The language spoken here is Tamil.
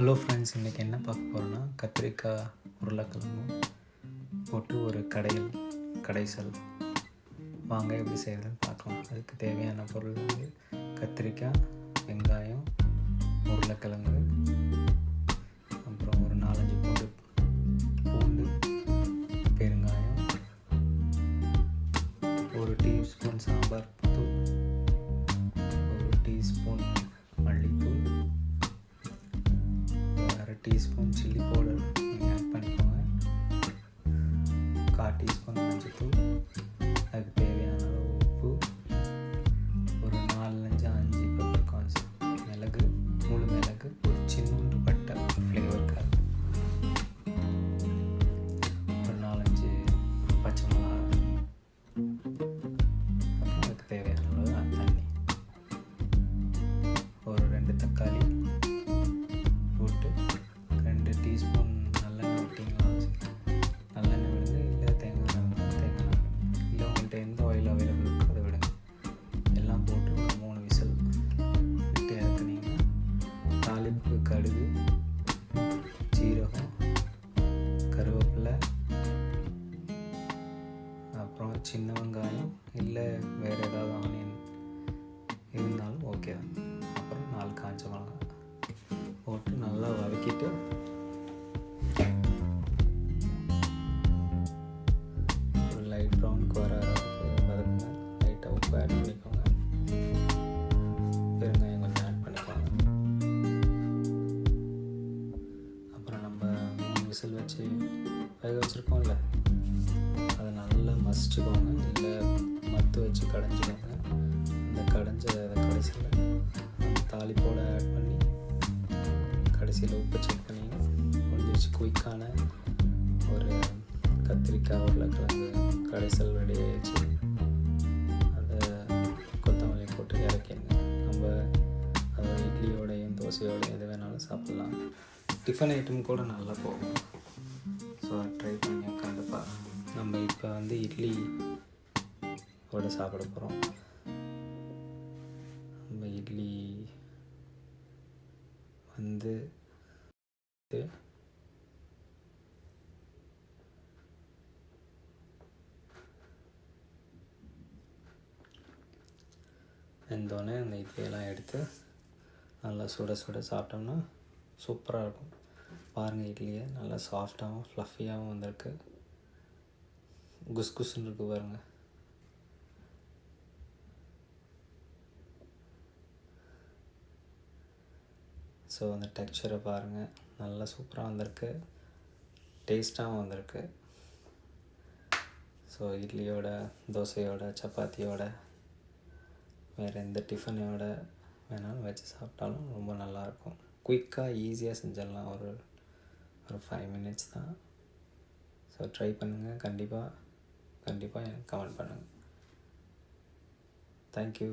ஹலோ ஃப்ரெண்ட்ஸ், இன்றைக்கி என்ன பார்க்க போகிறோன்னா கத்திரிக்காய் உருளைக்கிழங்கும் போட்டு ஒரு கடைசல் வாங்க எப்படி செய்கிறதுன்னு பார்க்கலாம். அதுக்கு தேவையான பொருள் வந்து கத்திரிக்காய், வெங்காயம், உருளைக்கிழங்கு, அப்புறம் ஒரு 4-5 பூண்டு, பெருங்காயம், ஒரு டீஸ்பூன் சாம்பார் தூள், ஒரு டீஸ்பூன் மல்லித்தூள், டீஸ்பூன் சில்லி பவுடர் நீங்கள் ஆட் பண்ணிக்கோங்க, 1/4 டீஸ்பூன் மஞ்சள்தூள், அதுக்கு தேவையான அளவு உப்பு, ஒரு 4-5 பெப்பர்கார்ன்ஸ், மிளகு, முழு மிளகு, ஒரு சின்னூண்டு பட்டை ஃப்ளேவருக்காக, ஒரு 4-5 பச்சை மிளகாய், அப்புறம் அதுக்கு தேவையான அளவு தண்ணி, ஒரு 2 தக்காளி போட்டு 2 டீஸ்பூன் நல்லெண்ணெய் விட்டிங்களா, நல்லெண்ணெய் விடுங்க, இல்லை தேங்காய் எண்ணெய், இல்லை உங்கள்கிட்ட எந்த ஆயில் அவைலபிள் இருக்கோ அதை விடுங்க. எல்லாம் போட்டு ஒரு 3 விசில் விட்டு இறக்குனீங்கன்னா தாளிப்பு கடுகு, சீரகம், கருவேப்பிலை, அப்புறம் சின்ன வெங்காயம், இல்லை வேறு ஏதாவது ஆனியன் இருந்தாலும் ஓகே தான். அப்புறம் 4 காஞ்ச மிளகாய் போட்டு நல்லா வதக்கிட்டு ஒரு லைட் ப்ரௌனுக்கு வர வதக்குங்க. லைட்டாக உப்பு ஆட் பண்ணிக்கோங்க, பெருங்காயம் கொஞ்சம் ஆட் பண்ணிக்கோங்க. அப்புறம் நம்ம 3 விசில் வச்சு வேக வச்சுருக்கோம்ல, அதை நல்லா மசிச்சுக்கோங்க, இல்லை மத்து வச்சு கடைஞ்சிக்கோங்க. அந்த கடைஞ்ச கடைசியில் அந்த தாளிப்போடு ஆட் பண்ணி கடைசியில் உப்பு செக் பண்ணி முடிஞ்சிருச்சு. குயிக்கான ஒரு கத்திரிக்காய் உருளைக்கிழங்கு கடைசல் ரெடி ஆகிடுச்சு. அதை கொத்தமல்லி போட்டு இறக்கிடுங்க. நம்ம அதை இட்லியோடையும் தோசையோடையும் எது வேணாலும் சாப்பிட்லாம். டிஃபன் ஐட்டம் கூட நல்லா போகும். ஸோ ட்ரை பண்ணி உட்காந்துப்பா. நம்ம இப்போ வந்து இட்லியோட சாப்பிட போகிறோம். நம்ம இட்லி வந்து வெந்தோடனே அந்த இட்லியெல்லாம் எடுத்து நல்லா சுட சுட சாப்பிட்டோம்னா சூப்பராக இருக்கும். பாருங்கள், இட்லியை நல்லா சாஃப்டாகவும் ஃப்ளஃபியாகவும் வந்திருக்கு. குஸ்குஸ்ன்னு இருக்கு பாருங்கள். ஸோ அந்த டெக்ஸ்சரை பாருங்கள், நல்லா சூப்பராக வந்திருக்கு, டேஸ்ட்டாகவும் வந்திருக்கு. ஸோ இட்லியோட, தோசையோட, சப்பாத்தியோட, வேறு எந்த டிஃபனோட வேணாலும் வச்சு சாப்பிட்டாலும் ரொம்ப நல்லாயிருக்கும். குயிக்காக ஈஸியாக செஞ்சிடலாம். ஒரு 5 மினிட்ஸ் தான். ஸோ ட்ரை பண்ணுங்கள். கண்டிப்பாக எனக்கு கமெண்ட் பண்ணுங்கள். தேங்க்யூ.